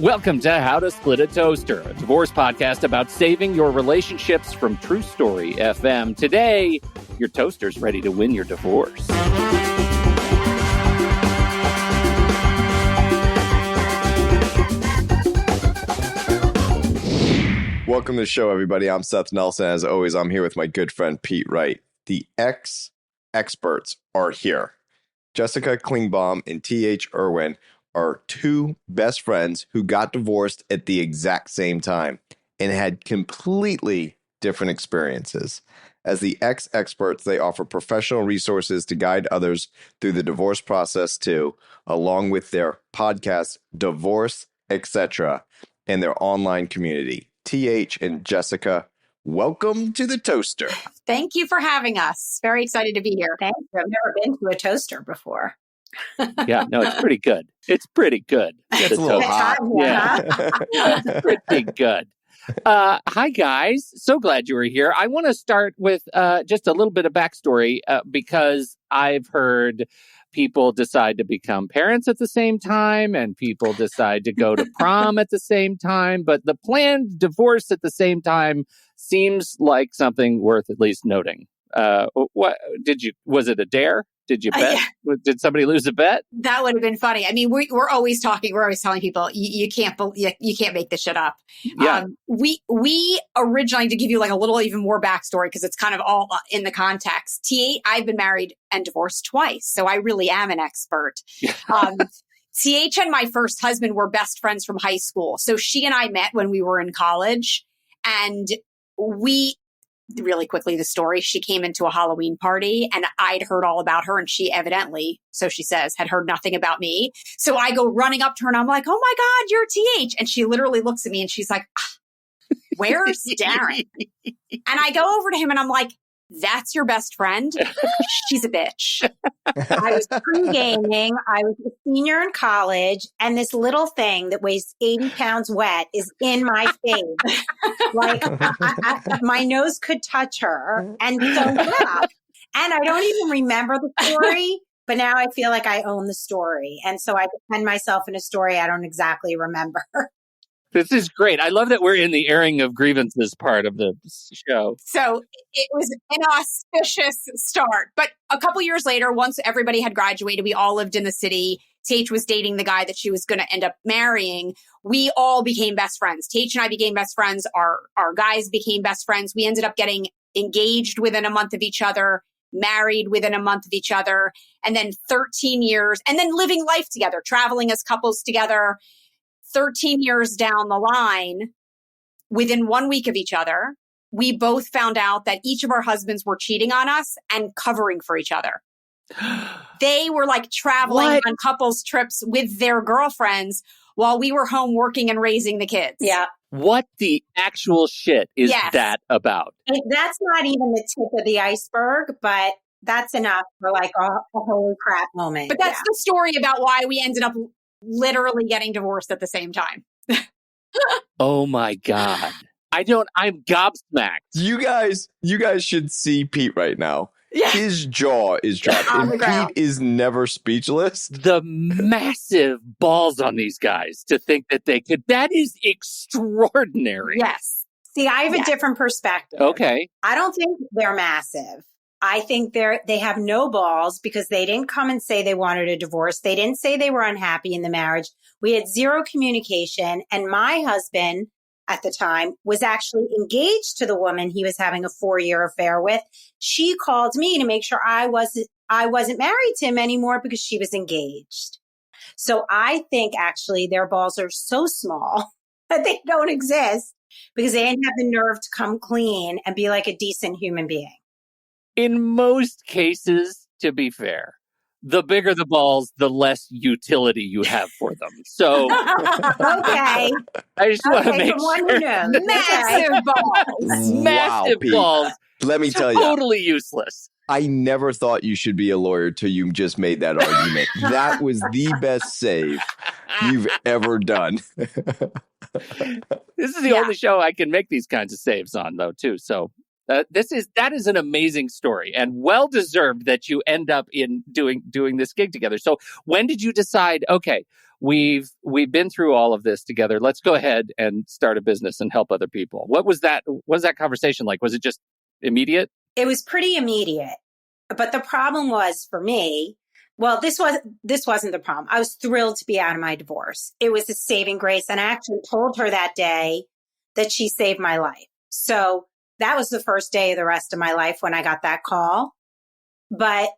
Welcome to How to Split a Toaster, a divorce podcast about saving your relationships from True Story FM. Today, your toaster's ready to win your divorce. Welcome to the show, everybody. I'm Seth Nelson. As always, I'm here with my good friend Pete Wright. The experts are here. Jessica Klingbaum and T.H. Irwin are two best friends who got divorced at the exact same time and had completely different experiences. As the experts, they offer professional resources to guide others through the divorce process too, along with their podcast, Divorce, Etc., and their online community. T.H. and Jessica, welcome to the toaster. Thank you for having us. Very excited to be here. Thank you. I've never been to a toaster before. Yeah, no, it's pretty good. It's pretty good. It's a little hot. Yeah, it's pretty good. Hi, guys. So glad you were here. I want to start with just a little bit of backstory because I've heard people decide to become parents at the same time and people decide to go to prom at the same time. But the planned divorce at the same time seems like something worth at least noting. Was it a dare? Did you bet? Yeah. Did somebody lose a bet? That would have been funny. I mean, we're always talking. We're always telling people you can't make this shit up. Yeah. We originally, to give you like a little even more backstory, because it's kind of all in the context. T.H. I've been married and divorced twice, so I really am an expert. T.H. and my first husband were best friends from high school, so she and I met when we were in college, and really quickly, the story, she came into a Halloween party and I'd heard all about her and she evidently, so she says, had heard nothing about me. So I go running up to her and I'm like, oh my God, you're T.H. And she literally looks at me and she's like, where's Darren? And I go over to him and I'm like, that's your best friend? She's a bitch. I was pre-gaming. I was a senior in college, and this little thing that weighs 80 pounds wet is in my face. Like, my nose could touch her. And so, yeah. And I don't even remember the story, but now I feel like I own the story. And so I defend myself in a story I don't exactly remember. This is great. I love that we're in the airing of grievances part of the show. So it was an auspicious start. But a couple years later, once everybody had graduated, we all lived in the city. T.H. was dating the guy that she was going to end up marrying. We all became best friends. T.H. and I became best friends. Our guys became best friends. We ended up getting engaged within a month of each other, married within a month of each other, and then 13 years, and then living life together, traveling as couples together. 13 years down the line, within 1 week of each other, we both found out that each of our husbands were cheating on us and covering for each other. They were like traveling on couples trips with their girlfriends while we were home working and raising the kids. Yeah. What the actual shit is that about? That's not even the tip of the iceberg, but that's enough for like a holy crap moment. But that's the story about why we ended up literally getting divorced at the same time. Oh my God. I'm gobsmacked. You guys should see Pete right now. Yeah. His jaw is dropped. And Pete is never speechless. The massive balls on these guys to think that they could. That is extraordinary. Yes. See, I have a different perspective. Okay. I don't think they're massive. I think they have no balls because they didn't come and say they wanted a divorce. They didn't say they were unhappy in the marriage. We had zero communication. And my husband at the time was actually engaged to the woman he was having a 4-year affair with. She called me to make sure I wasn't married to him anymore because she was engaged. So I think actually their balls are so small that they don't exist because they didn't have the nerve to come clean and be like a decent human being. In most cases, to be fair, the bigger the balls, the less utility you have for them. So, okay. I just want to make sure. Massive balls. Massive Pete. balls. Let me tell you. Totally useless. I never thought you should be a lawyer till you just made that argument. That was the best save you've ever done. This is the only show I can make these kinds of saves on, though, too. So That is an amazing story, and well deserved that you end up in doing this gig together. So when did you decide, okay, we've been through all of this together, let's go ahead and start a business and help other people? What was that conversation like? Was it just immediate? It was pretty immediate. But the problem was for me, well, this wasn't the problem. I was thrilled to be out of my divorce. It was a saving grace. And I actually told her that day that she saved my life. So that was the first day of the rest of my life when I got that call. But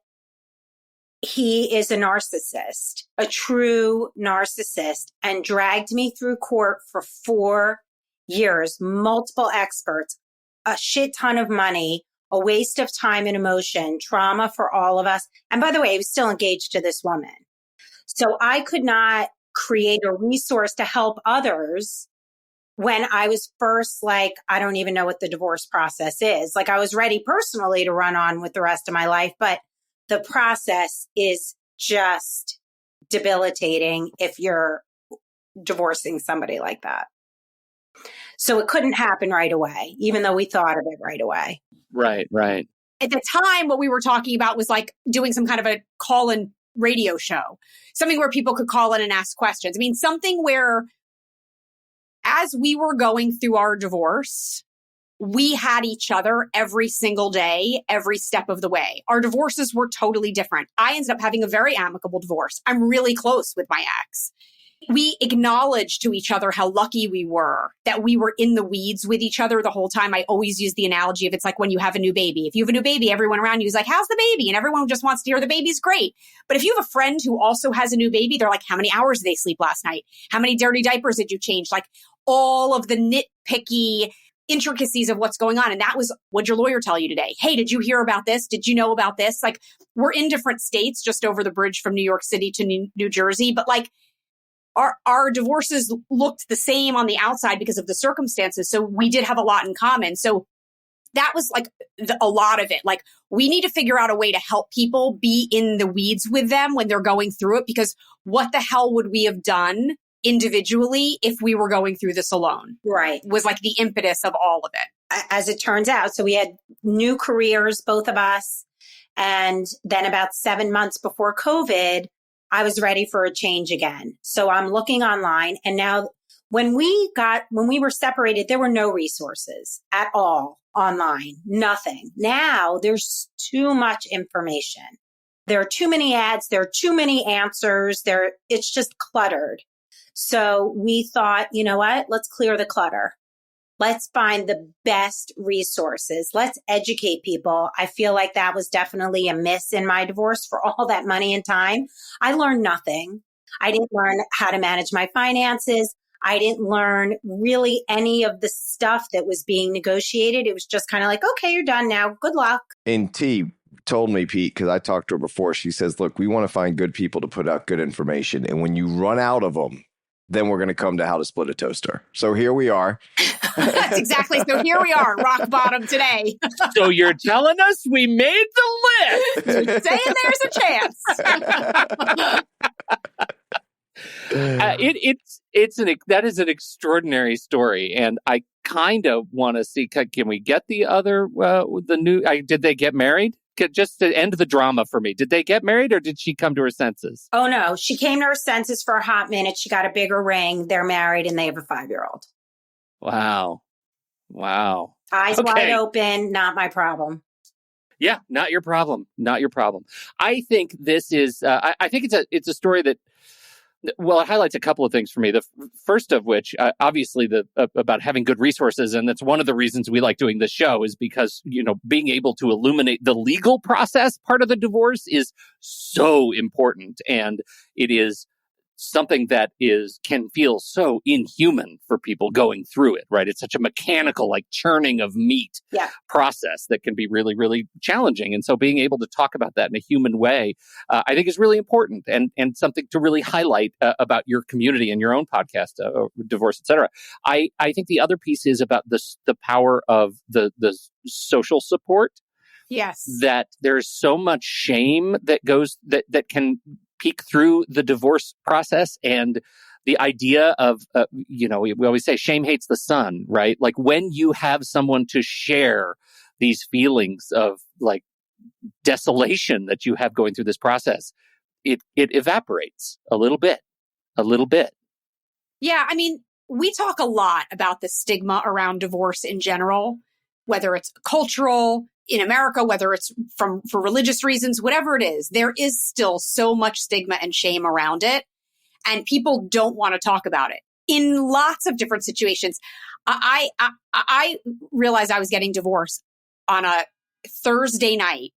he is a narcissist, a true narcissist, and dragged me through court for 4 years, multiple experts, a shit ton of money, a waste of time and emotion, trauma for all of us. And by the way, he was still engaged to this woman. So I could not create a resource to help others when I was first like, I don't even know what the divorce process is. Like I was ready personally to run on with the rest of my life, but the process is just debilitating if you're divorcing somebody like that. So it couldn't happen right away, even though we thought of it right away. Right. At the time, what we were talking about was like doing some kind of a call-in radio show, something where people could call in and ask questions. I mean, something where as we were going through our divorce, we had each other every single day, every step of the way. Our divorces were totally different. I ended up having a very amicable divorce. I'm really close with my ex. We acknowledged to each other how lucky we were that we were in the weeds with each other the whole time. I always use the analogy of it's like when you have a new baby. If you have a new baby, everyone around you is like, how's the baby? And everyone just wants to hear the baby's great. But if you have a friend who also has a new baby, they're like, how many hours did they sleep last night? How many dirty diapers did you change? Like all of the nitpicky intricacies of what's going on. And that was, what'd your lawyer tell you today? Hey, did you hear about this? Did you know about this? Like we're in different states, just over the bridge from New York City to New Jersey. But like, our divorces looked the same on the outside because of the circumstances. So we did have a lot in common. So that was like a lot of it. Like we need to figure out a way to help people be in the weeds with them when they're going through it, because what the hell would we have done individually if we were going through this alone? Right. Was like the impetus of all of it. As it turns out. So we had new careers, both of us. And then about 7 months before COVID, I was ready for a change again. So I'm looking online. And now when we were separated, there were no resources at all online, nothing. Now there's too much information. There are too many ads. There are too many answers. It's just cluttered. So we thought, you know what? Let's clear the clutter. Let's find the best resources. Let's educate people. I feel like that was definitely a miss in my divorce. For all that money and time, I learned nothing. I didn't learn how to manage my finances. I didn't learn really any of the stuff that was being negotiated. It was just kind of like, okay, you're done now. Good luck. And T told me, Pete, because I talked to her before, she says, look, we want to find good people to put out good information. And when you run out of them, then we're going to come to how to split a toaster. So here we are. That's exactly. So here we are, rock bottom today. So you're telling us we made the list? You're saying there's a chance. That is an extraordinary story, and I kind of want to see. Can we get the other the new? Did they get married? Just to end the drama for me, did they get married or did she come to her senses? Oh no, she came to her senses for a hot minute. She got a bigger ring. They're married and they have a 5-year-old. Wow. Eyes wide open. Not my problem. Yeah, not your problem. Not your problem. I think this is. I think it's a story that. Well, it highlights a couple of things for me. The first of which, obviously, about having good resources, and that's one of the reasons we like doing this show, is because being able to illuminate the legal process part of the divorce is so important, and it is something that can feel so inhuman for people going through it, right? It's such a mechanical, like churning of meat process that can be really, really challenging. And so being able to talk about that in a human way, I think is really important and something to really highlight about your community and your own podcast, Divorce, et cetera. I think the other piece is about the power of the social support. Yes. That there's so much shame that goes, that can peek through the divorce process, and the idea of, we always say shame hates the sun, right? Like when you have someone to share these feelings of like desolation that you have going through this process, it evaporates a little bit. Yeah, I mean, we talk a lot about the stigma around divorce in general, whether it's cultural in America, whether it's for religious reasons, whatever it is, there is still so much stigma and shame around it. And people don't want to talk about it in lots of different situations. I realized I was getting divorced on a Thursday night.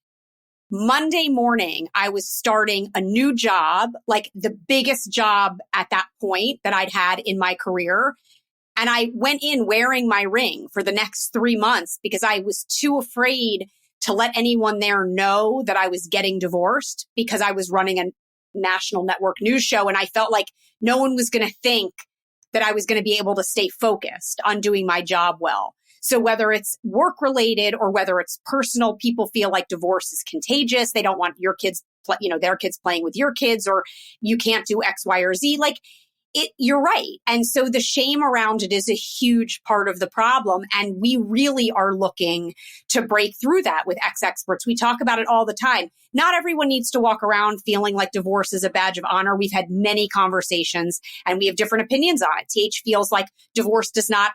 Monday morning, I was starting a new job, like the biggest job at that point that I'd had in my career. And I went in wearing my ring for the next 3 months because I was too afraid to let anyone there know that I was getting divorced because I was running a national network news show. And I felt like no one was going to think that I was going to be able to stay focused on doing my job well. So whether it's work related or whether it's personal, people feel like divorce is contagious. They don't want your kids, their kids playing with your kids, or you can't do X, Y, or Z. Like you're right. And so the shame around it is a huge part of the problem. And we really are looking to break through that with experts. We talk about it all the time. Not everyone needs to walk around feeling like divorce is a badge of honor. We've had many conversations and we have different opinions on it. TH feels like divorce does not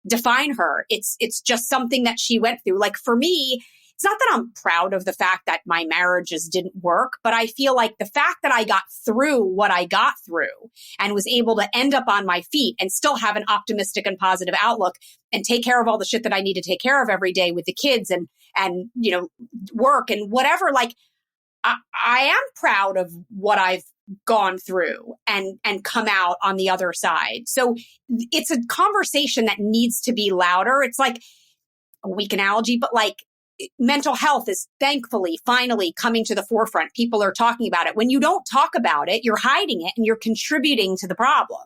define her. It's just something that she went through. Like for me, it's not that I'm proud of the fact that my marriages didn't work, but I feel like the fact that I got through what I got through and was able to end up on my feet and still have an optimistic and positive outlook and take care of all the shit that I need to take care of every day with the kids and work and whatever, like I am proud of what I've gone through and come out on the other side. So it's a conversation that needs to be louder. It's like a weak analogy, but like mental health is thankfully finally coming to the forefront. People are talking about it. When you don't talk about it, you're hiding it and you're contributing to the problem.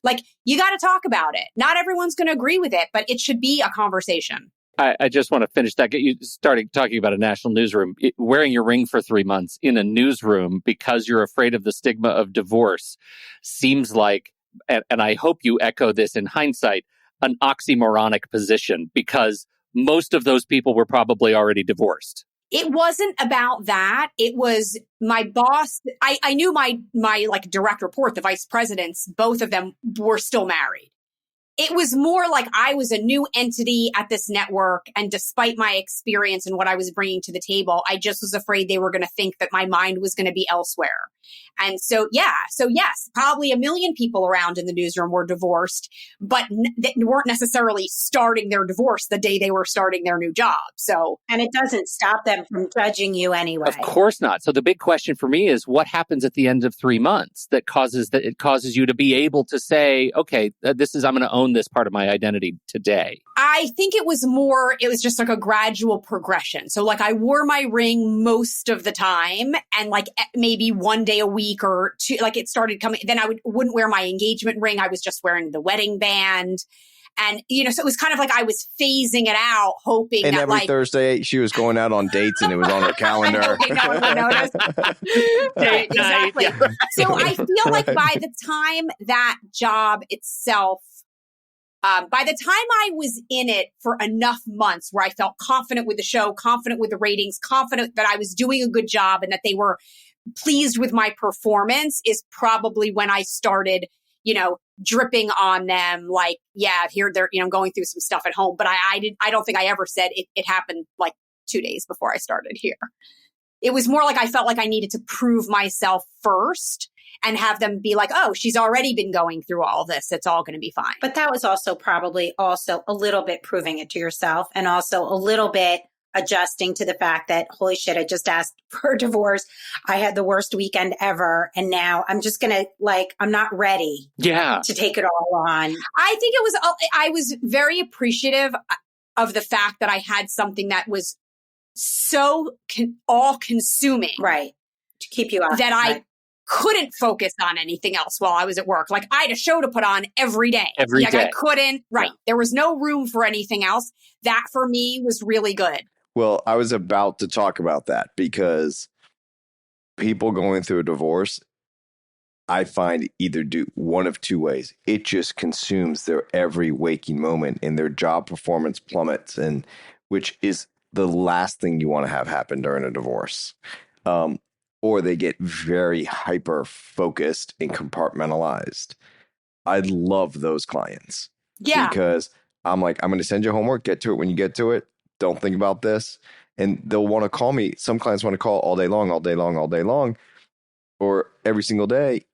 Like you got to talk about it. Not everyone's going to agree with it, but it should be a conversation. I just want to finish that. Get you started talking about a national newsroom. Wearing your ring for 3 months in a newsroom because you're afraid of the stigma of divorce seems like, and I hope you echo this in hindsight, an oxymoronic position because most of those people were probably already divorced. It wasn't about that. It was my boss. I knew my like direct report, the vice presidents, both of them were still married. It was more like I was a new entity at this network. And despite my experience and what I was bringing to the table, I just was afraid they were going to think that my mind was going to be elsewhere. And so, yes, probably 1 million people around in the newsroom were divorced, but they weren't necessarily starting their divorce the day they were starting their new job. So, and it doesn't stop them from judging you anyway. Of course not. So the big question for me is what happens at the end of 3 months that it causes you to be able to say, okay, I'm going to own this part of my identity today. I think it was just like a gradual progression. So like I wore my ring most of the time and like maybe one day a week or two, like it started coming. Then I wouldn't wear my engagement ring. I was just wearing the wedding band. And, so it was kind of like I was phasing it out, hoping and that every Thursday she was going out on dates and it was on her calendar. No one would notice. Right, exactly. Yeah. So I feel like by the time that job itself, by the time I was in it for enough months where I felt confident with the show, confident with the ratings, confident that I was doing a good job and that they were pleased with my performance is probably when I started, dripping on them like, yeah, here they're, going through some stuff at home. But I don't think I ever said it happened like 2 days before I started here. It was more like I felt like I needed to prove myself first and have them be like, oh, she's already been going through all this. It's all going to be fine. But that was also probably also a little bit proving it to yourself and also a little bit adjusting to the fact that, holy shit, I just asked for a divorce. I had the worst weekend ever. And now I'm just going to I'm not ready to take it all on. I think I was very appreciative of the fact that I had something that was so all consuming. Right. To keep you out. That I couldn't focus on anything else while I was at work. Like I had a show to put on every day. Every day. I couldn't. Right. Yeah. There was no room for anything else. That for me was really good. Well, I was about to talk about that because people going through a divorce, I find either do one of two ways. It just consumes their every waking moment and their job performance plummets. And which is the last thing you want to have happen during a divorce. Or they get very hyper focused and compartmentalized. I love those clients. Yeah. Because I'm like, I'm going to send you homework, get to it when you get to it. Don't think about this. And they'll want to call me. Some clients want to call all day long, all day long, all day long, or every single day.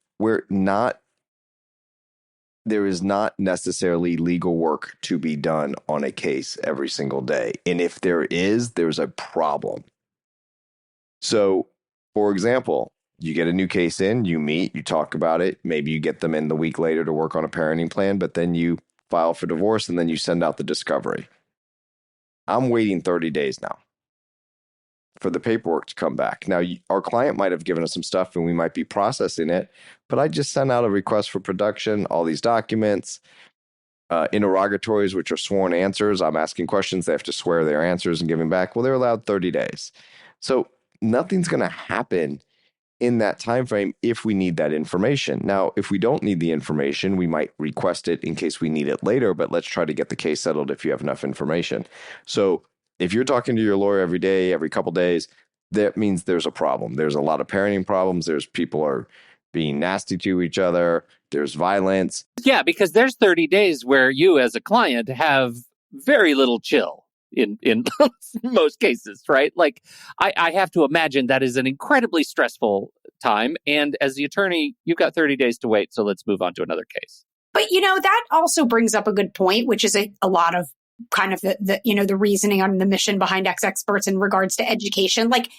There is not necessarily legal work to be done on a case every single day. And if there is, there's a problem. So, for example, you get a new case in, you meet, you talk about it. Maybe you get them in the week later to work on a parenting plan, but then you file for divorce and then you send out the discovery. I'm waiting 30 days now for the paperwork to come back. Now, our client might have given us some stuff and we might be processing it, but I just sent out a request for production, all these documents, interrogatories, which are sworn answers. I'm asking questions. They have to swear their answers and give them back. Well, they're allowed 30 days. So nothing's going to happen in that time frame if we need that information. Now, if we don't need the information, we might request it in case we need it later, but let's try to get the case settled if you have enough information. So if you're talking to your lawyer every day, every couple days, that means there's a problem. There's a lot of parenting problems. There's people are being nasty to each other. There's violence. Yeah, because there's 30 days where you as a client have very little chill in most cases, right? Like I have to imagine that is an incredibly stressful time. And as the attorney, you've got 30 days to wait. So let's move on to another case. But, that also brings up a good point, which is a lot of kind of the reasoning on the mission behind exExperts in regards to education. Like,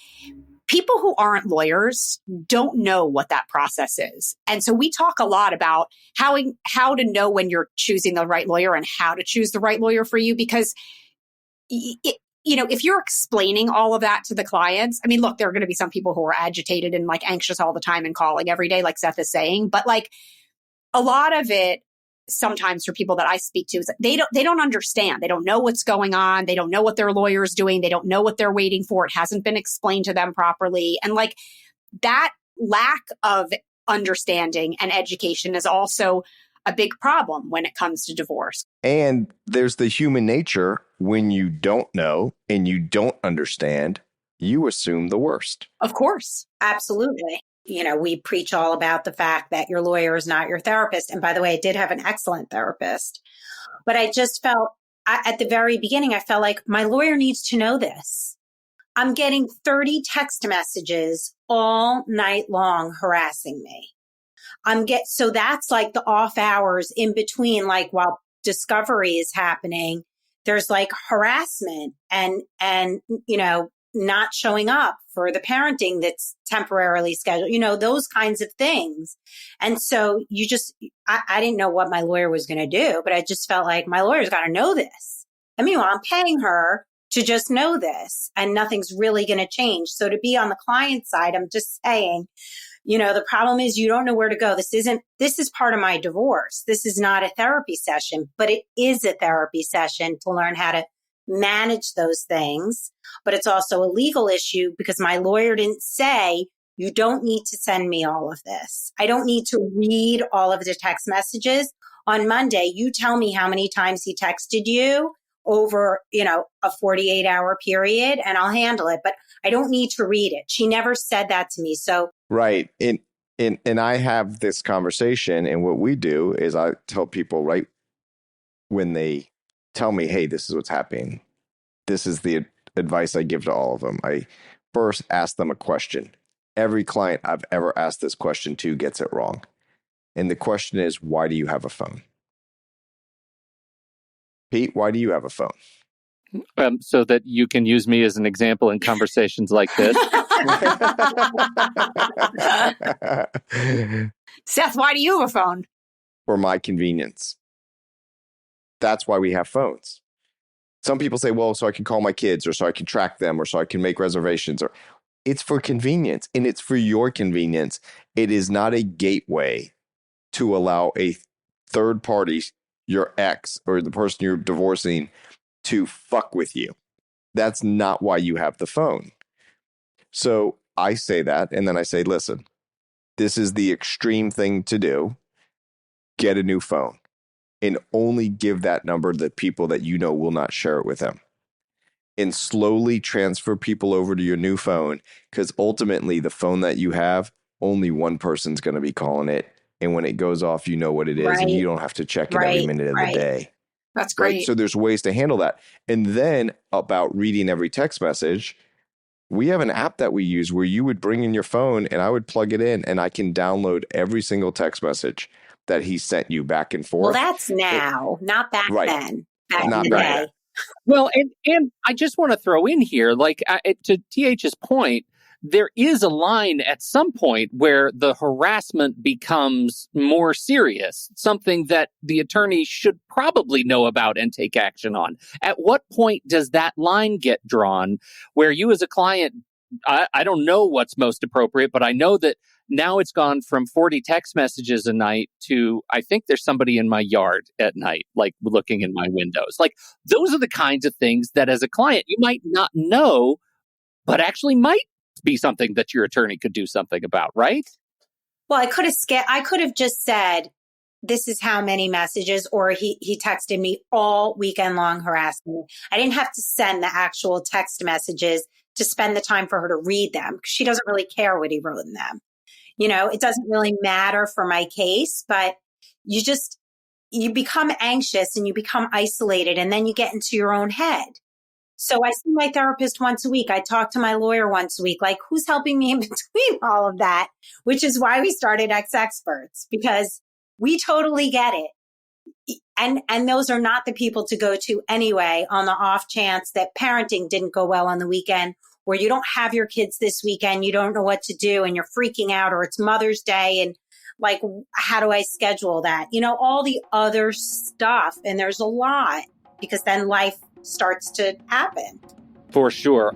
people who aren't lawyers don't know what that process is. And so we talk a lot about how to know when you're choosing the right lawyer and how to choose the right lawyer for you, because if you're explaining all of that to the clients, I mean, look, there are going to be some people who are agitated and like anxious all the time and calling every day, like Seth is saying, but like a lot of it sometimes for people that I speak to is that they don't understand. They don't know what's going on. They don't know what their lawyer is doing. They don't know what they're waiting for. It hasn't been explained to them properly. And like that lack of understanding and education is also a big problem when it comes to divorce. And there's the human nature when you don't know and you don't understand, you assume the worst. Of course. Absolutely. We preach all about the fact that your lawyer is not your therapist. And by the way, I did have an excellent therapist, but I just felt at the very beginning, I felt like my lawyer needs to know this. I'm getting 30 text messages all night long harassing me. So that's like the off hours in between, like while discovery is happening, there's like harassment and not showing up for the parenting that's temporarily scheduled, those kinds of things. And so I didn't know what my lawyer was going to do, but I just felt like my lawyer's got to know this. I mean, I'm paying her to just know this and nothing's really going to change. So to be on the client side, I'm just saying, the problem is you don't know where to go. This is part of my divorce. This is not a therapy session, but it is a therapy session to learn how to manage those things. But it's also a legal issue because my lawyer didn't say, you don't need to send me all of this. I don't need to read all of the text messages. On Monday, you tell me how many times he texted you over, a 48-hour period, and I'll handle it. But I don't need to read it. She never said that to me. So right. And I have this conversation, and what we do is I tell people right when they tell me, hey, this is what's happening. This is the advice I give to all of them. I first ask them a question. Every client I've ever asked this question to gets it wrong. And the question is, why do you have a phone? Pete, why do you have a phone? So that you can use me as an example in conversations like this. Seth, why do you have a phone? For my convenience. That's why we have phones. Some people say, well, so I can call my kids, or so I can track them, or so I can make reservations. Or it's for convenience, and it's for your convenience. It is not a gateway to allow a third party, your ex or the person you're divorcing, to fuck with you. That's not why you have the phone. So I say that, and then I say, listen, this is the extreme thing to do. Get a new phone. And only give that number to people that will not share it with them. and slowly transfer people over to your new phone, because ultimately the phone that you have, only one person's going to be calling it. And when it goes off, you know what it is, and you don't have to check it every minute of the day. That's great. Right? So there's ways to handle that. And then about reading every text message, we have an app that we use where you would bring in your phone and I would plug it in and I can download every single text message that he sent you back and forth. Well, that's now, not back then. Back Not in the right. day. Well, and I just want to throw in here, like to TH's point, there is a line at some point where the harassment becomes more serious, something that the attorney should probably know about and take action on. At what point does that line get drawn where you as a client, I don't know what's most appropriate, but I know that now it's gone from 40 text messages a night to, I think there's somebody in my yard at night, like looking in my windows. Like, those are the kinds of things that as a client, you might not know, but actually might be something that your attorney could do something about, right? Well, I could have just said, this is how many messages, or he texted me all weekend long harassing me. I didn't have to send the actual text messages to spend the time for her to read them, because she doesn't really care what he wrote in them. You know, it doesn't really matter for my case, but you become anxious and you become isolated, and then you get into your own head. So I see my therapist once a week. I talk to my lawyer once a week. Like, who's helping me in between all of that? Which is why we started exExperts, because we totally get it. And those are not the people to go to anyway, on the off chance that parenting didn't go well on the weekend, or you don't have your kids this weekend, you don't know what to do and you're freaking out, or it's Mother's Day and like, how do I schedule that? You know, all the other stuff. And there's a lot, because then life starts to happen. For sure.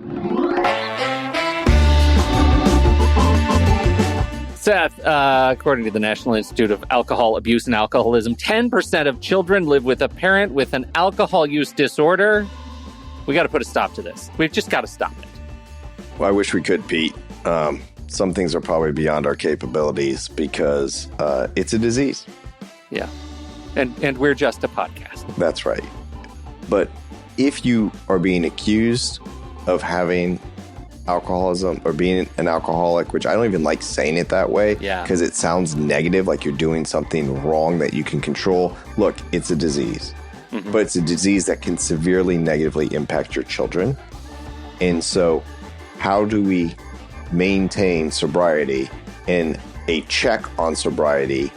Seth, according to the National Institute of Alcohol Abuse and Alcoholism, 10% of children live with a parent with an alcohol use disorder. We got to put a stop to this. We've just got to stop it. Well, I wish we could, Pete. Some things are probably beyond our capabilities because it's a disease. Yeah. And we're just a podcast. That's right. But if you are being accused of having alcoholism or being an alcoholic, which I don't even like saying it that way, because it sounds negative, like you're doing something wrong that you can control. Look, it's a disease, but it's a disease that can severely negatively impact your children. And so how do we maintain sobriety and a check on sobriety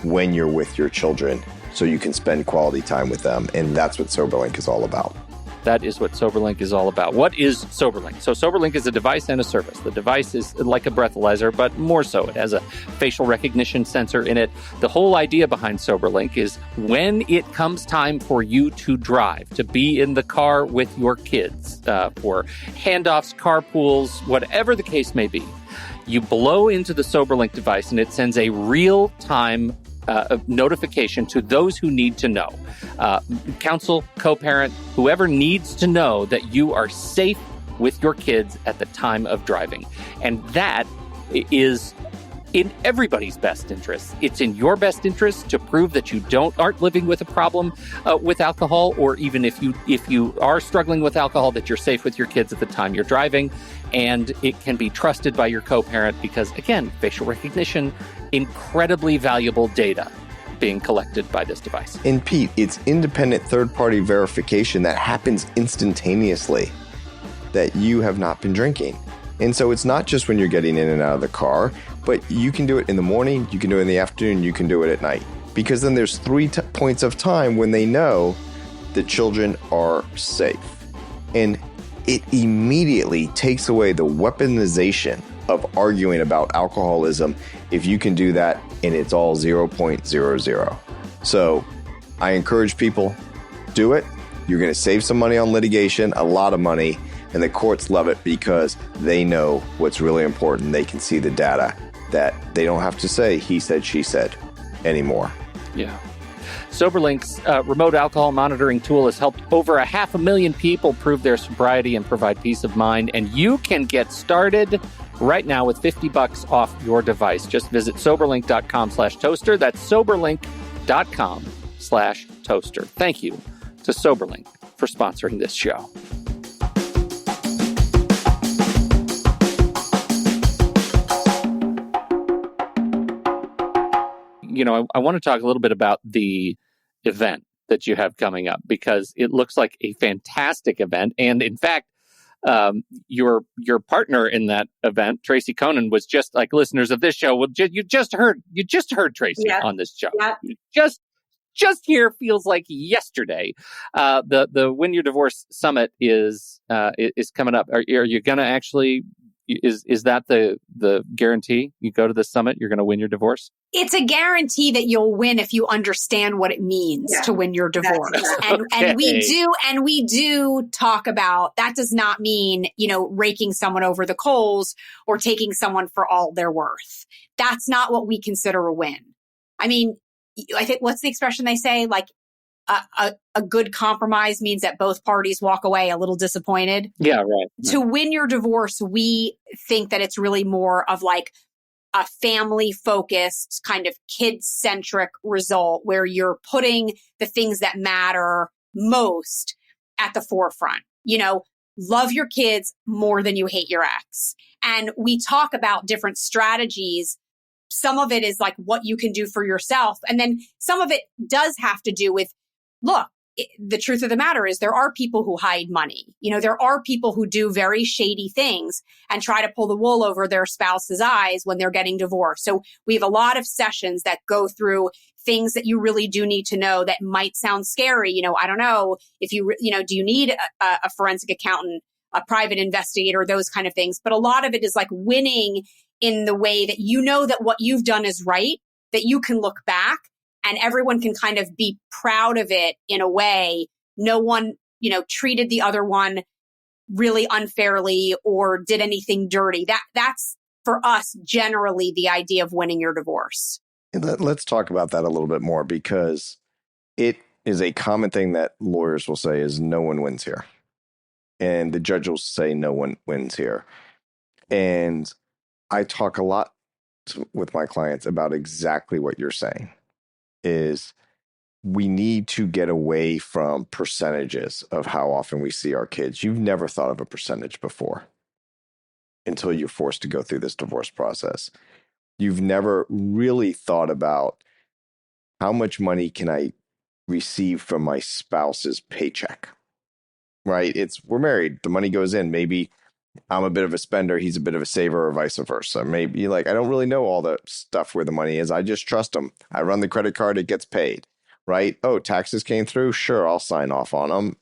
when you're with your children so you can spend quality time with them? And that's what Soberlink is all about. That is what Soberlink is all about. What is Soberlink? So Soberlink is a device and a service. The device is like a breathalyzer, but more so. It has a facial recognition sensor in it. The whole idea behind Soberlink is when it comes time for you to drive, to be in the car with your kids, for handoffs, carpools, whatever the case may be, you blow into the Soberlink device and it sends a real-time notification to those who need to know. Counsel, co-parent, whoever needs to know that you are safe with your kids at the time of driving. And that is in everybody's best interest. It's in your best interest to prove that you aren't living with a problem with alcohol, or even if you are struggling with alcohol, that you're safe with your kids at the time you're driving. And it can be trusted by your co-parent because, again, facial recognition, incredibly valuable data being collected by this device. And Pete, it's independent third-party verification that happens instantaneously that you have not been drinking. And so it's not just when you're getting in and out of the car, but you can do it in the morning, you can do it in the afternoon, you can do it at night. Because then there's 3 points of time when they know the children are safe. And it immediately takes away the weaponization of arguing about alcoholism if you can do that and it's all 0.00. So I encourage people, do it. You're going to save some money on litigation, a lot of money, and the courts love it because they know what's really important. They can see the data that they don't have to say he said, she said anymore. Yeah. Soberlink's remote alcohol monitoring tool has helped over 500,000 people prove their sobriety and provide peace of mind. And you can get started right now with $50 off your device. Just visit Soberlink.com/toaster. That's Soberlink.com/toaster. Thank you to Soberlink for sponsoring this show. I want to talk a little bit about the event that you have coming up, because it looks like a fantastic event. And in fact, your partner in that event, Tracy Conan, was just like, listeners of this show. Well, you just heard Tracy on this show. Yep. You just here feels like yesterday. The Win Your Divorce Summit is coming up. Are you going to actually? Is that the guarantee? You go to the summit, you're going to win your divorce? It's a guarantee that you'll win if you understand what it means to win your divorce. And we do talk about, that does not mean, raking someone over the coals or taking someone for all they're worth. That's not what we consider a win. I mean, I think, what's the expression they say? Like, a good compromise means that both parties walk away a little disappointed. Yeah, right. To win your divorce, we think that it's really more of like a family focused, kind of kid centric result where you're putting the things that matter most at the forefront. Love your kids more than you hate your ex. And we talk about different strategies. Some of it is like what you can do for yourself. And then some of it does have to do with, look, the truth of the matter is there are people who hide money. There are people who do very shady things and try to pull the wool over their spouse's eyes when they're getting divorced. So we have a lot of sessions that go through things that you really do need to know that might sound scary. I don't know if do you need a forensic accountant, a private investigator, those kind of things. But a lot of it is like winning in the way that that what you've done is right, that you can look back and everyone can kind of be proud of it in a way. No one, treated the other one really unfairly or did anything dirty. That's for us generally the idea of winning your divorce. Let's talk about that a little bit more, because it is a common thing that lawyers will say is no one wins here. And the judge will say no one wins here. And I talk a lot with my clients about exactly what you're saying. Is we need to get away from percentages of how often we see our kids. You've never thought of a percentage before until you're forced to go through this divorce process. You've never really thought about how much money can I receive from my spouse's paycheck, right? We're married. The money goes in. Maybe I'm a bit of a spender, he's a bit of a saver, or vice versa. Maybe I don't really know all the stuff where the money is. I just trust him. I run the credit card, it gets paid, right? Oh, taxes came through. Sure, I'll sign off on them.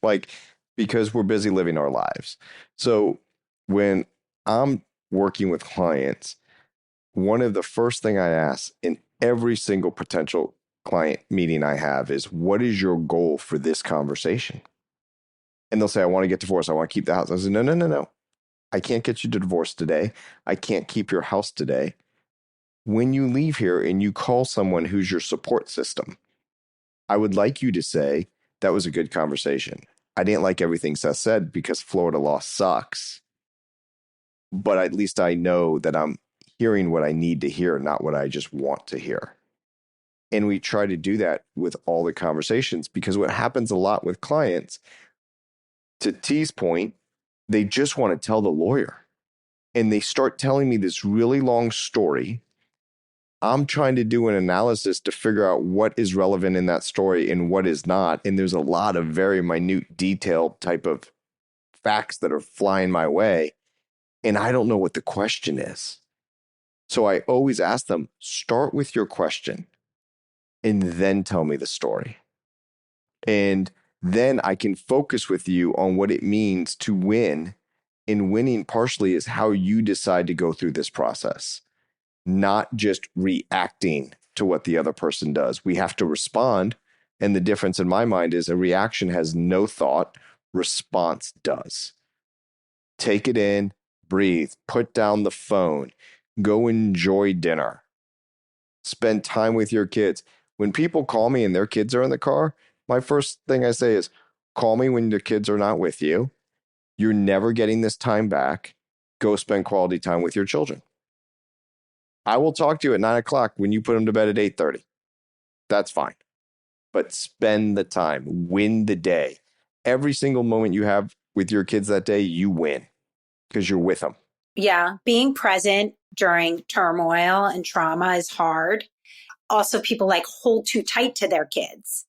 Because we're busy living our lives. So when I'm working with clients, one of the first thing I ask in every single potential client meeting I have is, what is your goal for this conversation? And they'll say, I want to get divorced. I want to keep the house. I say, no. I can't get you to divorce today. I can't keep your house today. When you leave here and you call someone who's your support system, I would like you to say, that was a good conversation. I didn't like everything Seth said because Florida law sucks. But at least I know that I'm hearing what I need to hear, not what I just want to hear. And we try to do that with all the conversations, because what happens a lot with clients, to T's point, they just want to tell the lawyer. And they start telling me this really long story. I'm trying to do an analysis to figure out what is relevant in that story and what is not. And there's a lot of very minute, detailed type of facts that are flying my way. And I don't know what the question is. So I always ask them, start with your question and then tell me the story. And then I can focus with you on what it means to win. And winning partially is how you decide to go through this process, not just reacting to what the other person does. We have to respond. And the difference in my mind is a reaction has no thought, response does. Take it in, breathe, put down the phone, go enjoy dinner, spend time with your kids. When people call me and their kids are in the car, my first thing I say is, call me when the kids are not with you. You're never getting this time back. Go spend quality time with your children. I will talk to you at 9 o'clock when you put them to bed at 8:30. That's fine. But spend the time. Win the day. Every single moment you have with your kids that day, you win because you're with them. Yeah. Being present during turmoil and trauma is hard. also people like hold too tight to their kids.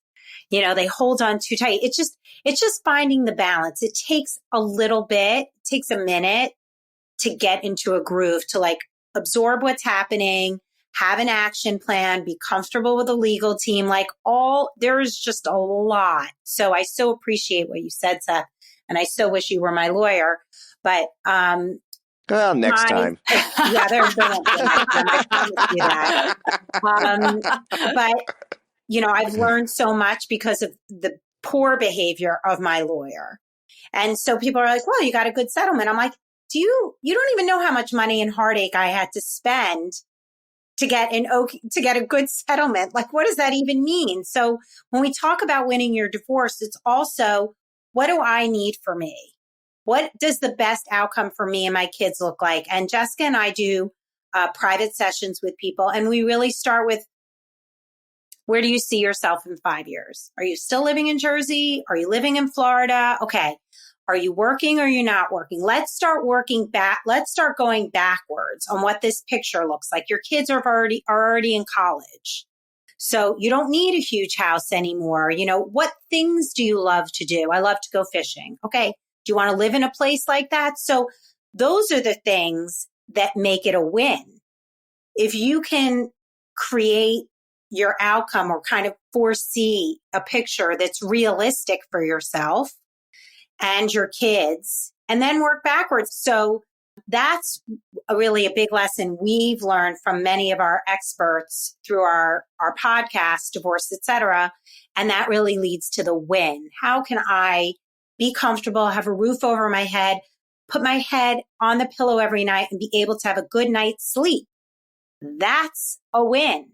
You know, they hold on too tight. It's just finding the balance. It takes a little bit, it takes a minute to get into a groove, to like absorb what's happening, have an action plan, be comfortable with a legal team, there's just a lot. So I so appreciate what you said, Seth. And I so wish you were my lawyer, but, well, next time. Yeah, they're brilliant. I promise you that. But, you know, I've learned so much because of the poor behavior of my lawyer. And so people are like, well, you got a good settlement. I'm like, you don't even know how much money and heartache I had to spend to get a good settlement. Like, what does that even mean? So when we talk about winning your divorce, it's also, what do I need for me? What does the best outcome for me and my kids look like? And Jessica and I do private sessions with people, and we really start with, where do you see yourself in 5 years? Are you still living in Jersey? Are you living in Florida? Okay. Are you working or are you not working? Let's start working back. Let's start going backwards on what this picture looks like. Your kids are already in college. So you don't need a huge house anymore. You know, what things do you love to do? I love to go fishing. Okay. Do you want to live in a place like that? So those are the things that make it a win. If you can create your outcome or kind of foresee a picture that's realistic for yourself and your kids, and then work backwards. So that's really a big lesson we've learned from many of our experts through our podcast, Divorce, etc. And that really leads to the win. How can I be comfortable, have a roof over my head, put my head on the pillow every night and be able to have a good night's sleep? That's a win.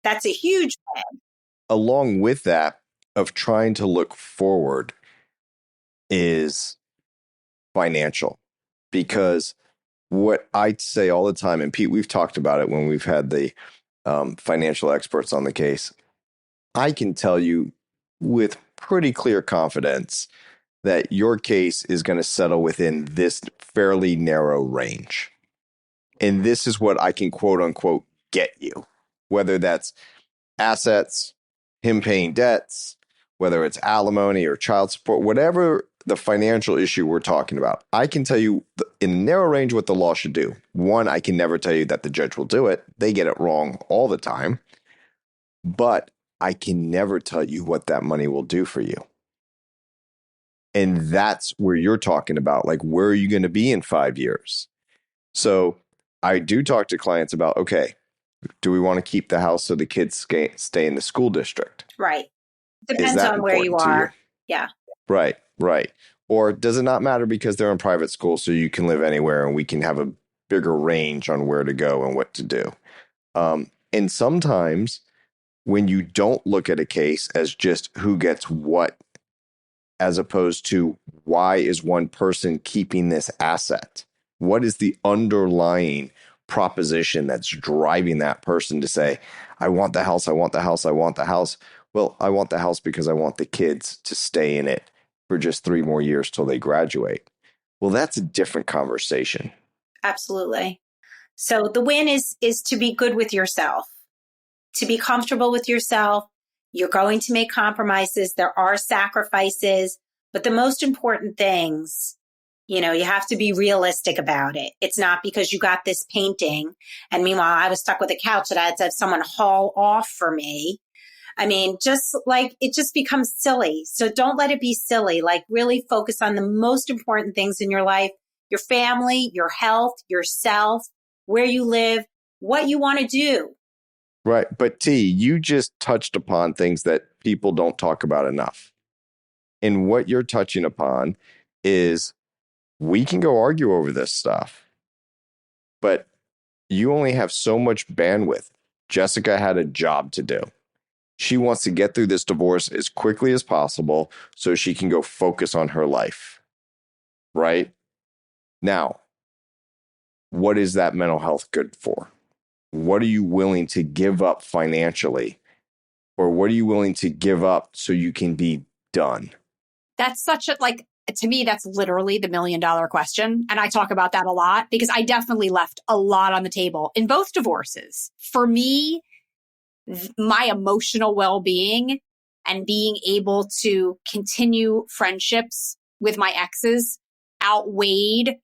That's a huge win. Along with that, of trying to look forward, is financial. Because what I say all the time, and Pete, we've talked about it when we've had the financial experts on the case, I can tell you with pretty clear confidence that your case is going to settle within this fairly narrow range. And this is what I can quote unquote get you, whether that's assets, him paying debts, whether it's alimony or child support, whatever the financial issue we're talking about. I can tell you in a narrow range what the law should do. One, I can never tell you that the judge will do it. They get it wrong all the time. But I can never tell you what that money will do for you. And that's where you're talking about, like, where are you going to be in 5 years? So I do talk to clients about, okay, do we want to keep the house so the kids stay in the school district? Right. Depends on where you are. Yeah. Right. Or does it not matter because they're in private school so you can live anywhere and we can have a bigger range on where to go and what to do? And sometimes when you don't look at a case as just who gets what, as opposed to why is one person keeping this asset? What is the underlying proposition that's driving that person to say, I want the house, I want the house, I want the house? Well, I want the house because I want the kids to stay in it for just 3 more years till they graduate. Well, that's a different conversation. Absolutely. So the win is to be good with yourself, to be comfortable with yourself. You're going to make compromises. There are sacrifices, but the most important things, you know, you have to be realistic about it. It's not because you got this painting and meanwhile I was stuck with a couch that I had to have someone haul off for me. I mean, just like it just becomes silly. So don't let it be silly. Like really focus on the most important things in your life, your family, your health, yourself, where you live, what you want to do. Right. But T, you just touched upon things that people don't talk about enough. And what you're touching upon is we can go argue over this stuff, but you only have so much bandwidth. Jessica had a job to do. She wants to get through this divorce as quickly as possible so she can go focus on her life. Right? Now, what is that mental health good for? What are you willing to give up financially? Or what are you willing to give up so you can be done? That's such a, like, to me, that's literally the $1 million question. And I talk about that a lot because I definitely left a lot on the table in both divorces. For me, my emotional well-being and being able to continue friendships with my exes outweighed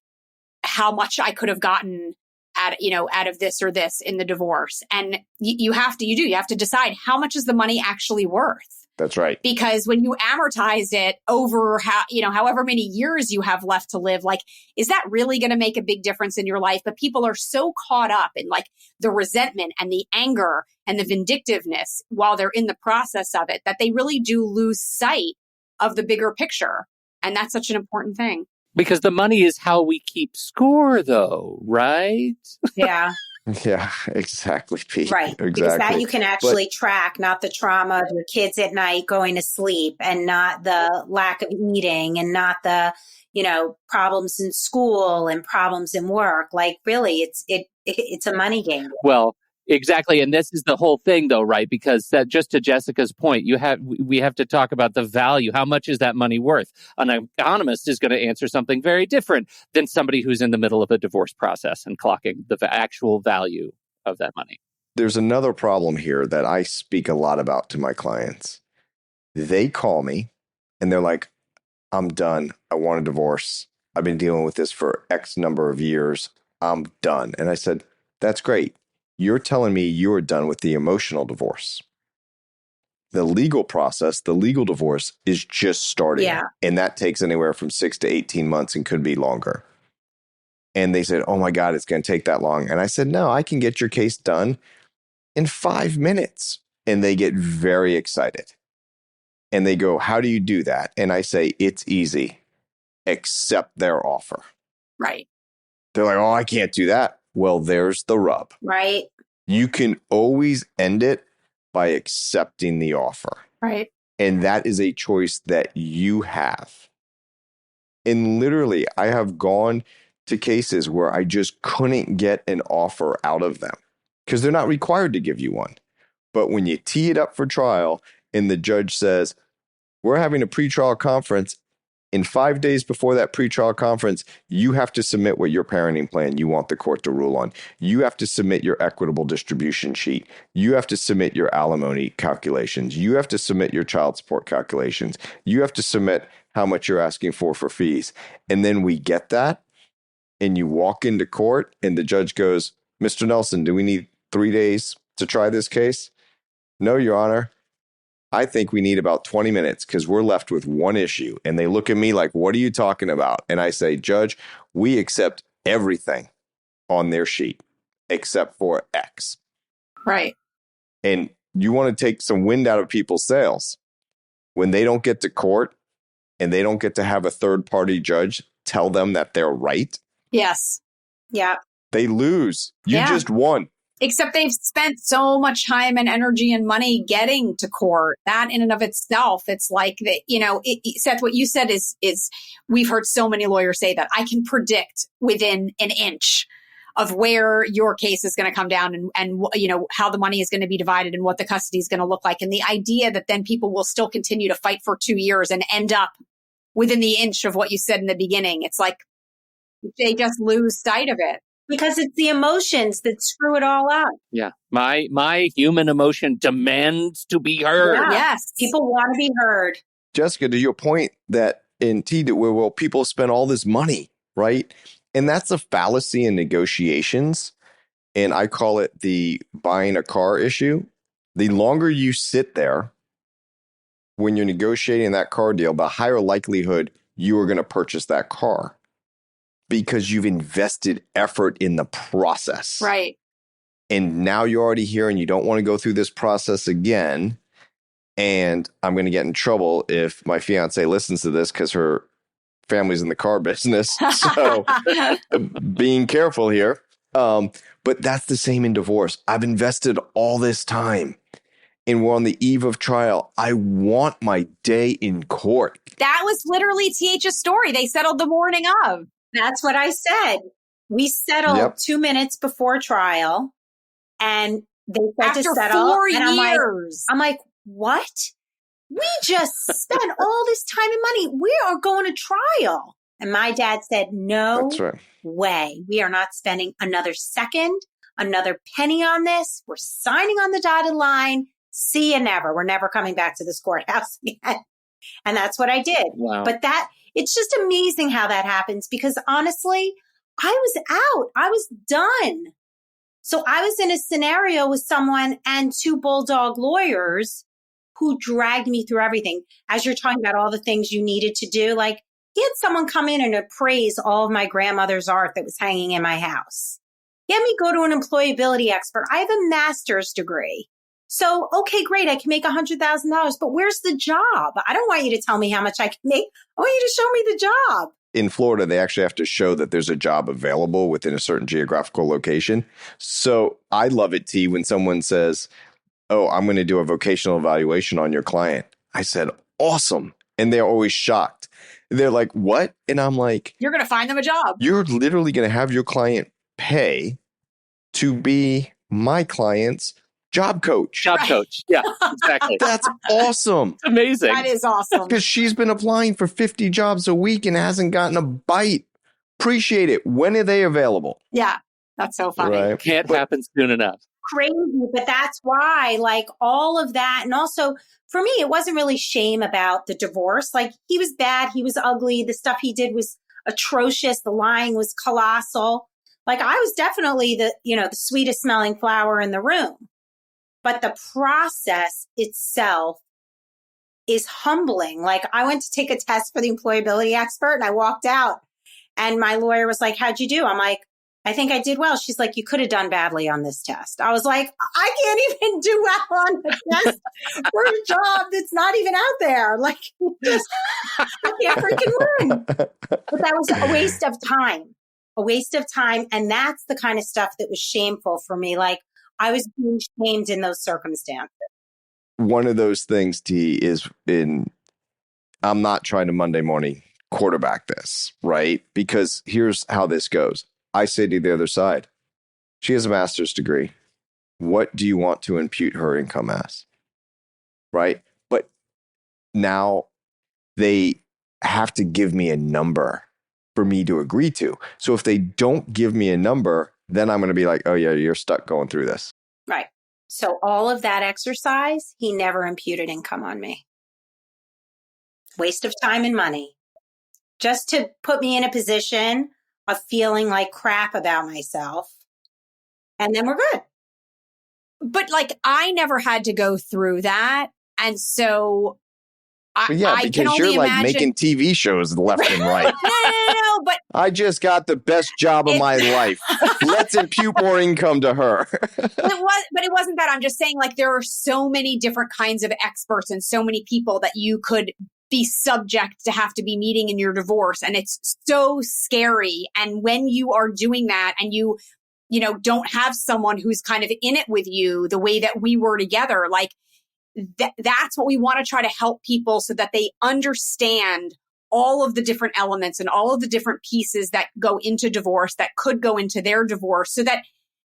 how much I could have gotten out of this or this in the divorce. And you have to decide, how much is the money actually worth? That's right. Because when you amortize it over however many years you have left to live, like, is that really going to make a big difference in your life? But people are so caught up in like the resentment and the anger and the vindictiveness while they're in the process of it, that they really do lose sight of the bigger picture. And that's such an important thing. Because the money is how we keep score, though, right? Yeah. Yeah, exactly, Pete. Right. Exactly. Because that you can actually track, not the trauma of your kids at night going to sleep, and not the lack of eating, and not the, problems in school and problems in work. Like, really, it's a money game. Well, exactly. And this is the whole thing, though, right? Because just to Jessica's point, we have to talk about the value. How much is that money worth? An economist is going to answer something very different than somebody who's in the middle of a divorce process and clocking the actual value of that money. There's another problem here that I speak a lot about to my clients. They call me and they're like, I'm done. I want a divorce. I've been dealing with this for X number of years. I'm done. And I said, that's great. You're telling me you're done with the emotional divorce. The legal process, the legal divorce, is just starting. Yeah. And that takes anywhere from 6 to 18 months and could be longer. And they said, oh my God, it's going to take that long. And I said, no, I can get your case done in 5 minutes. And they get very excited. And they go, how do you do that? And I say, it's easy. Accept their offer. Right. They're like, oh, I can't do that. Well, there's the rub. Right. You can always end it by accepting the offer. Right. And that is a choice that you have. And literally, I have gone to cases where I just couldn't get an offer out of them because they're not required to give you one. But when you tee it up for trial and the judge says, we're having a pretrial conference, in 5 days before that pretrial conference, you have to submit what your parenting plan you want the court to rule on. You have to submit your equitable distribution sheet. You have to submit your alimony calculations. You have to submit your child support calculations. You have to submit how much you're asking for fees. And then we get that, and you walk into court, and the judge goes, Mr. Nelson, do we need 3 days to try this case? No, Your Honor. I think we need about 20 minutes because we're left with one issue. And they look at me like, what are you talking about? And I say, Judge, we accept everything on their sheet except for X. Right. And you want to take some wind out of people's sails. When they don't get to court and they don't get to have a third party judge tell them that they're right. Yes. Yeah. They lose. You just won. Except they've spent so much time and energy and money getting to court. That in and of itself, it's like that, Seth, what you said is we've heard so many lawyers say that I can predict within an inch of where your case is going to come down and how the money is going to be divided and what the custody is going to look like. And the idea that then people will still continue to fight for 2 years and end up within the inch of what you said in the beginning. It's like they just lose sight of it. Because it's the emotions that screw it all up. Yeah. My human emotion demands to be heard. Yeah. Yes. People want to be heard. Jessica, to your point that in T, where people spend all this money, right? And that's a fallacy in negotiations. And I call it the buying a car issue. The longer you sit there when you're negotiating that car deal, the higher likelihood you are going to purchase that car. Because you've invested effort in the process. Right. And now you're already here and you don't want to go through this process again. And I'm going to get in trouble if my fiance listens to this because her family's in the car business. So being careful here. But that's the same in divorce. I've invested all this time and we're on the eve of trial. I want my day in court. That was literally TH's story. They settled the morning of. That's what I said. We settled 2 minutes before trial, and they said After to settle. 4 and years. I'm like, what? We just spent all this time and money. We are going to trial. And my dad said, no That's right. way. We are not spending another second, another penny on this. We're signing on the dotted line. See you never. We're never coming back to this courthouse again. And that's what I did. Wow. But it's just amazing how that happens because honestly, I was out. I was done. So I was in a scenario with someone and two bulldog lawyers who dragged me through everything. As you're talking about all the things you needed to do, like he had someone come in and appraise all of my grandmother's art that was hanging in my house. He had me go to an employability expert. I have a master's degree. So, okay, great. I can make $100,000, but where's the job? I don't want you to tell me how much I can make. I want you to show me the job. In Florida, they actually have to show that there's a job available within a certain geographical location. So I love it, T, when someone says, oh, I'm going to do a vocational evaluation on your client. I said, awesome. And they're always shocked. They're like, what? And I'm like, You're going to find them a job. You're literally going to have your client pay to be my client's job coach. Job coach. Yeah, exactly. That's awesome. It's amazing. That is awesome. Because she's been applying for 50 jobs a week and hasn't gotten a bite. Appreciate it. When are they available? Yeah, that's so funny. Right. Can't happen soon enough. Crazy, but that's why, like all of that. And also for me, it wasn't really shame about the divorce. Like he was bad. He was ugly. The stuff he did was atrocious. The lying was colossal. Like I was definitely the sweetest smelling flower in the room. But the process itself is humbling. Like I went to take a test for the employability expert and I walked out and my lawyer was like, how'd you do? I'm like, I think I did well. She's like, you could have done badly on this test. I was like, I can't even do well on the test for a job that's not even out there. Like, I can't freaking win. But that was a waste of time. And that's the kind of stuff that was shameful for me. Like, I was being shamed in those circumstances. One of those things, T, is I'm not trying to Monday morning quarterback this, right? Because here's how this goes. I say to the other side, she has a master's degree. What do you want to impute her income as? Right? But now they have to give me a number for me to agree to. So if they don't give me a number, then I'm going to be like, oh yeah, you're stuck going through this. Right. So all of that exercise, he never imputed income on me. Waste of time and money. Just to put me in a position of feeling like crap about myself. And then we're good. But like, I never had to go through that. And so But yeah, I can because only you're like imagine... making TV shows left and right. No, but I just got the best job of my life. Let's impute more income to her. But it wasn't that. I'm just saying, like, there are so many different kinds of experts and so many people that you could be subject to have to be meeting in your divorce. And it's so scary. And when you are doing that and you don't have someone who's kind of in it with you the way that we were together, like that's what we want to try to help people so that they understand all of the different elements and all of the different pieces that go into divorce, that could go into their divorce, so that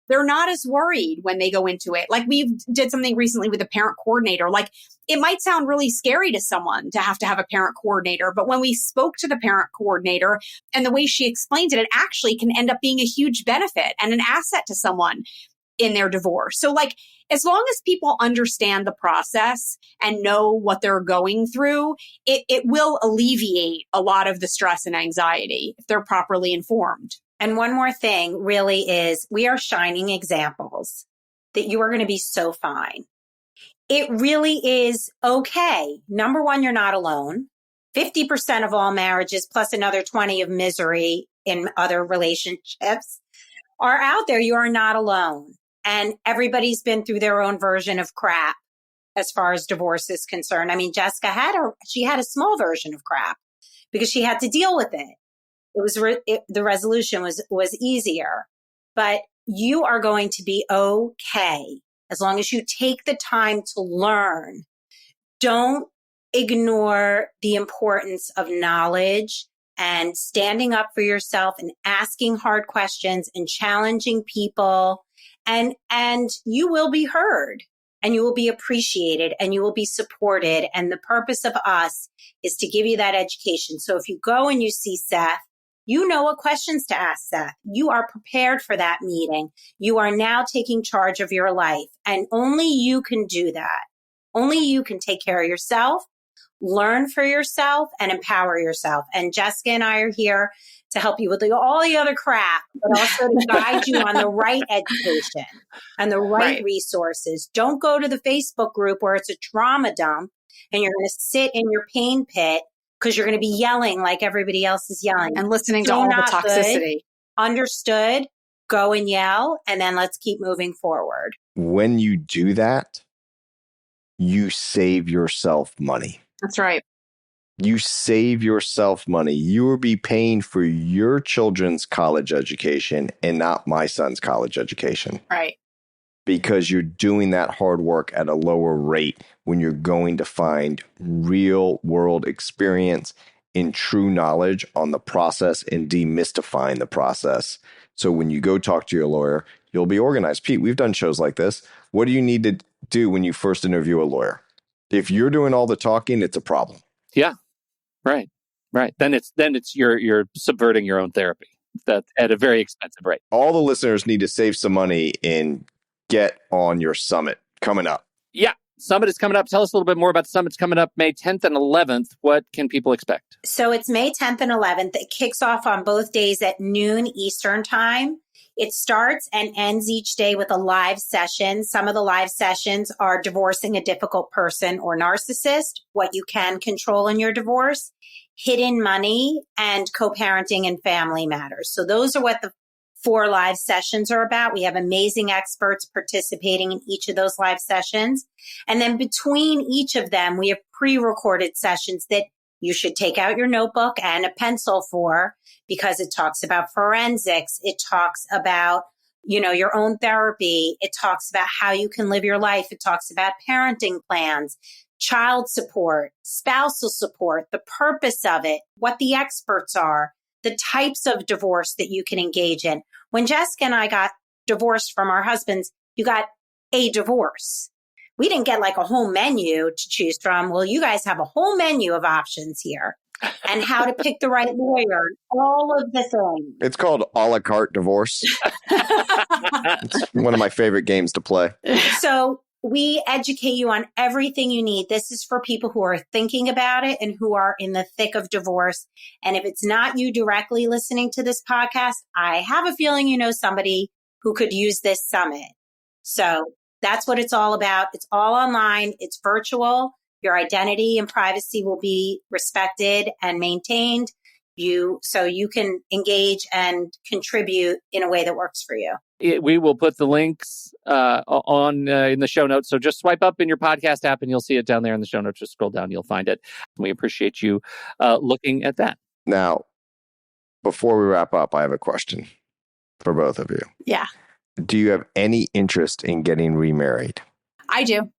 they're not as worried when they go into it. Like we did something recently with a parent coordinator. Like it might sound really scary to someone to have a parent coordinator, but when we spoke to the parent coordinator and the way she explained it, it actually can end up being a huge benefit and an asset to someone in their divorce. So like, as long as people understand the process and know what they're going through, it will alleviate a lot of the stress and anxiety if they're properly informed. And one more thing really is we are shining examples that you are going to be so fine. It really is okay. Number one, you're not alone. 50% of all marriages plus another 20 of misery in other relationships are out there. You are not alone. And everybody's been through their own version of crap as far as divorce is concerned. I mean, Jessica had a small version of crap because she had to deal with it. The resolution was easier, but you are going to be okay as long as you take the time to learn. Don't ignore the importance of knowledge and standing up for yourself and asking hard questions and challenging people. And you will be heard and you will be appreciated and you will be supported. And the purpose of us is to give you that education. So if you go and you see Seth You know what questions to ask Seth. You are prepared for that meeting. You are now taking charge of your life, and only you can do that. Only you can take care of yourself, learn for yourself, and empower yourself. And Jessica and I are here to help you with all the other crap, but also to guide you on the right education and the right resources. Don't go to the Facebook group where it's a trauma dump and you're going to sit in your pain pit because you're going to be yelling like everybody else is yelling. And listening to all the toxicity. Understood. Go and yell, and then let's keep moving forward. When you do that, you save yourself money. That's right. You save yourself money. You will be paying for your children's college education and not my son's college education. Right. Because you're doing that hard work at a lower rate when you're going to find real world experience and true knowledge on the process and demystifying the process. So when you go talk to your lawyer, you'll be organized. Pete, we've done shows like this. What do you need to do when you first interview a lawyer? If you're doing all the talking, it's a problem. Yeah. Right. Then it's you're subverting your own therapy. That's at a very expensive rate. All the listeners need to save some money and get on your summit coming up. Yeah. Summit is coming up. Tell us a little bit more about the summit. It's coming up May 10th and 11th. What can people expect? So it's May 10th and 11th. It kicks off on both days at noon Eastern time. It starts and ends each day with a live session. Some of the live sessions are divorcing a difficult person or narcissist, what you can control in your divorce, hidden money, and co-parenting and family matters. So those are what the 4 live sessions are about. We have amazing experts participating in each of those live sessions. And then between each of them, we have pre-recorded sessions that you should take out your notebook and a pencil for, because it talks about forensics. It talks about, your own therapy. It talks about how you can live your life. It talks about parenting plans, child support, spousal support, the purpose of it, what the experts are, the types of divorce that you can engage in. When Jessica and I got divorced from our husbands, you got a divorce. We didn't get like a whole menu to choose from. Well, you guys have a whole menu of options here and how to pick the right lawyer, all of the things. It's called a la carte divorce. It's one of my favorite games to play. So we educate you on everything you need. This is for people who are thinking about it and who are in the thick of divorce. And if it's not you directly listening to this podcast, I have a feeling you know somebody who could use this summit. So that's what it's all about. It's all online. It's virtual. Your identity and privacy will be respected and maintained. So you can engage and contribute in a way that works for you. We will put the links on in the show notes. So just swipe up in your podcast app and you'll see it down there in the show notes. Just scroll down, you'll find it. We appreciate you looking at that. Now, before we wrap up, I have a question for both of you. Yeah. Do you have any interest in getting remarried? I do.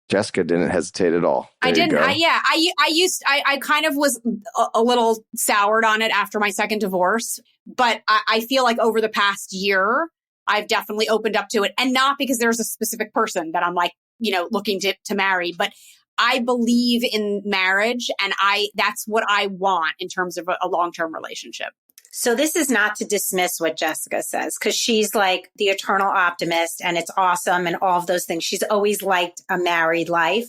Jessica didn't hesitate at all. I didn't. I kind of was a little soured on it after my second divorce, but I feel like over the past year, I've definitely opened up to it, and not because there's a specific person that I'm like, looking to marry, but I believe in marriage, and that's what I want in terms of a long-term relationship. So this is not to dismiss what Jessica says, because she's like the eternal optimist and it's awesome and all of those things. She's always liked a married life.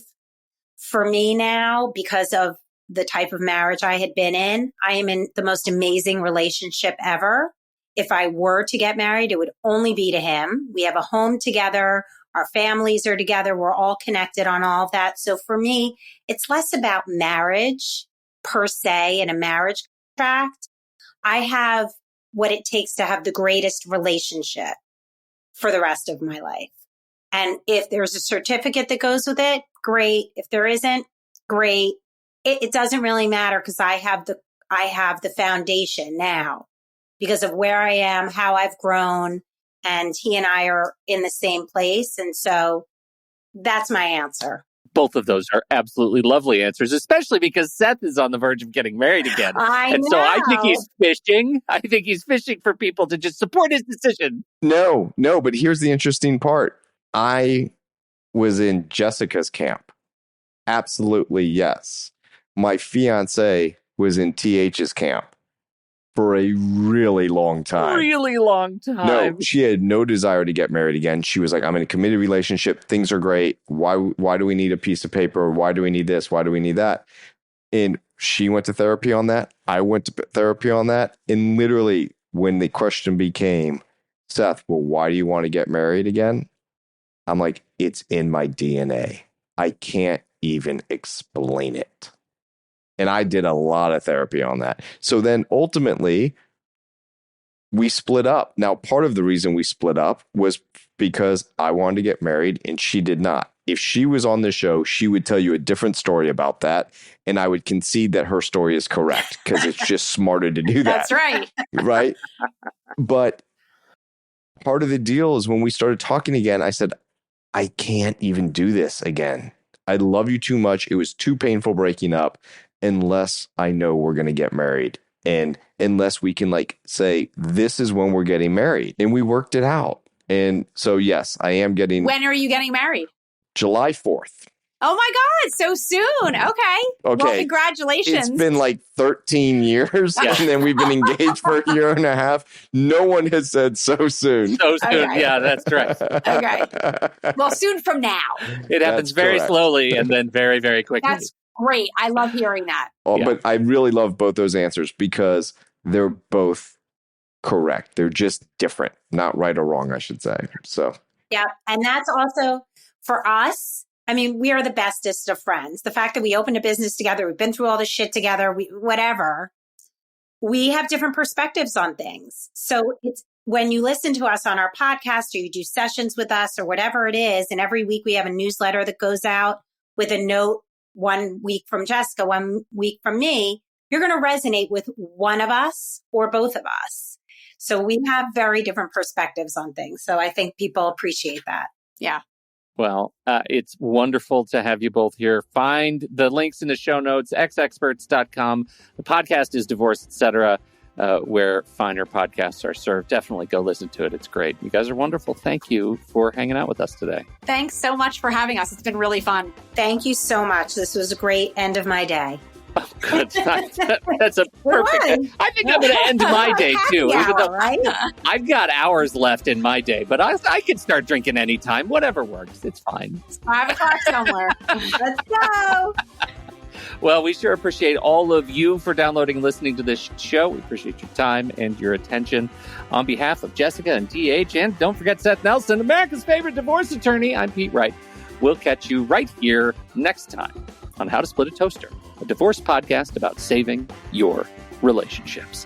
For me now, because of the type of marriage I had been in, I am in the most amazing relationship ever. If I were to get married, it would only be to him. We have a home together. Our families are together. We're all connected on all of that. So for me, it's less about marriage per se and a marriage contract. I have what it takes to have the greatest relationship for the rest of my life. And if there's a certificate that goes with it, great. If there isn't, great. It doesn't really matter, because I have the foundation now because of where I am, how I've grown, and he and I are in the same place. And so that's my answer. Both of those are absolutely lovely answers, especially because Seth is on the verge of getting married again. So I think he's fishing. I think he's fishing for people to just support his decision. No, but here's the interesting part. I was in Jessica's camp. Absolutely, yes. My fiance was in TH's camp. for a really long time. Really long time. No, she had no desire to get married again. She was like, I'm in a committed relationship. Things are great. Why do we need a piece of paper? Why do we need this? Why do we need that? And she went to therapy on that. I went to therapy on that. And literally, when the question became, Seth, well, why do you want to get married again? I'm like, it's in my DNA. I can't even explain it. And I did a lot of therapy on that. So then ultimately, we split up. Now, part of the reason we split up was because I wanted to get married and she did not. If she was on the show, she would tell you a different story about that. And I would concede that her story is correct because it's just smarter to do that. That's right. Right. But part of the deal is when we started talking again, I said, I can't even do this again. I love you too much. It was too painful breaking up unless I know we're going to get married. And unless we can like say, this is when we're getting married. And we worked it out. And so, yes, I am getting. When are you getting married? July 4th. Oh my God, so soon. Okay. Well, congratulations. It's been like 13 years and then we've been engaged for a year and a half. No one has said so soon. So soon. Okay. Yeah, that's right. Okay. Well, soon from now. It happens very slowly and then very, very quickly. That's great. I love hearing that. Oh, yeah. But I really love both those answers because they're both correct. They're just different. Not right or wrong, I should say. So. Yeah. And that's also for us. I mean, we are the bestest of friends. The fact that we opened a business together, we've been through all this shit together, whatever. We have different perspectives on things. So it's when you listen to us on our podcast or you do sessions with us or whatever it is, and every week we have a newsletter that goes out with a note 1 week from Jessica, 1 week from me, you're going to resonate with one of us or both of us. So we have very different perspectives on things. So I think people appreciate that. Yeah. Well, it's wonderful to have you both here. Find the links in the show notes, exexperts.com. The podcast is Divorce, Etc., where finer podcasts are served. Definitely go listen to it. It's great. You guys are wonderful. Thank you for hanging out with us today. Thanks so much for having us. It's been really fun. Thank you so much. This was a great end of my day. Oh, good. That's a perfect. I think I'm going to end my day too. Even though right? I've got hours left in my day, but I can start drinking anytime. Whatever works. It's fine. It's 5 o'clock somewhere. Let's go. Well, we sure appreciate all of you for downloading and listening to this show. We appreciate your time and your attention. On behalf of Jessica and T.H., and don't forget Seth Nelson, America's favorite divorce attorney, I'm Pete Wright. We'll catch you right here next time on How to Split a Toaster, a divorce podcast about saving your relationships.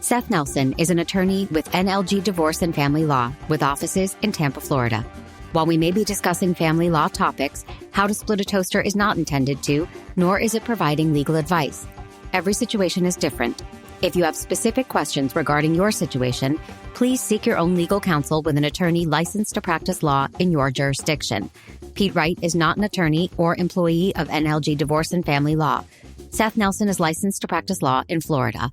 Seth Nelson is an attorney with NLG Divorce and Family Law with offices in Tampa, Florida. While we may be discussing family law topics, How to Split a Toaster is not intended to, nor is it providing legal advice. Every situation is different. If you have specific questions regarding your situation, please seek your own legal counsel with an attorney licensed to practice law in your jurisdiction. Pete Wright is not an attorney or employee of NLG Divorce and Family Law. Seth Nelson is licensed to practice law in Florida.